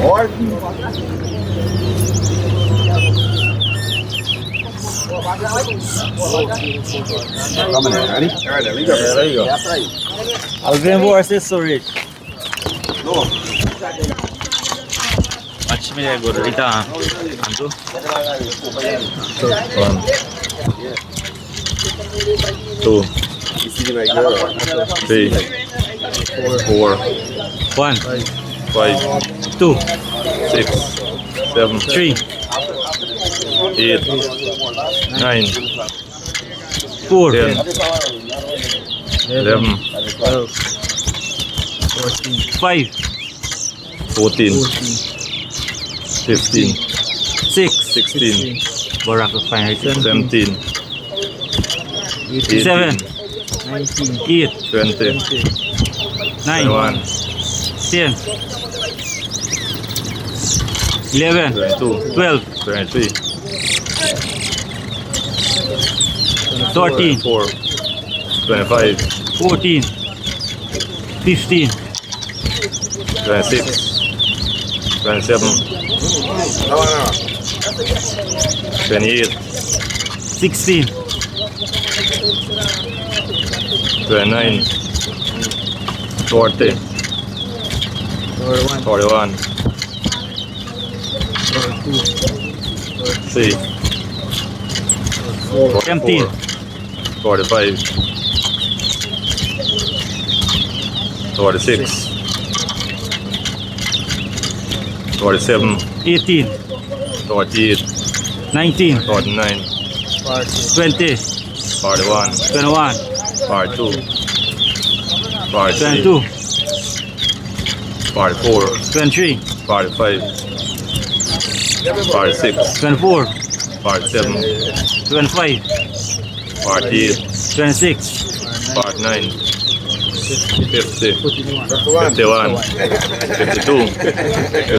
Or come on, ready? Alright, there we go. There you go. Alvin versus Suresh. No. Match me go Rita. Anto. 1 2 3 4 1 5 2 6 7 3 8 9 4 10 11 5 14 15 6 16 Barak of Fine 17 7 8 20 9 1 10 11 22 12 23 13 4 25 14 15 26 27 28 16 29 40 41 3 empty 45 46 47 18 48 19 49 20 41 21 42 43 22 44 23 45 46 24 47 25 48 26 49 50 51 52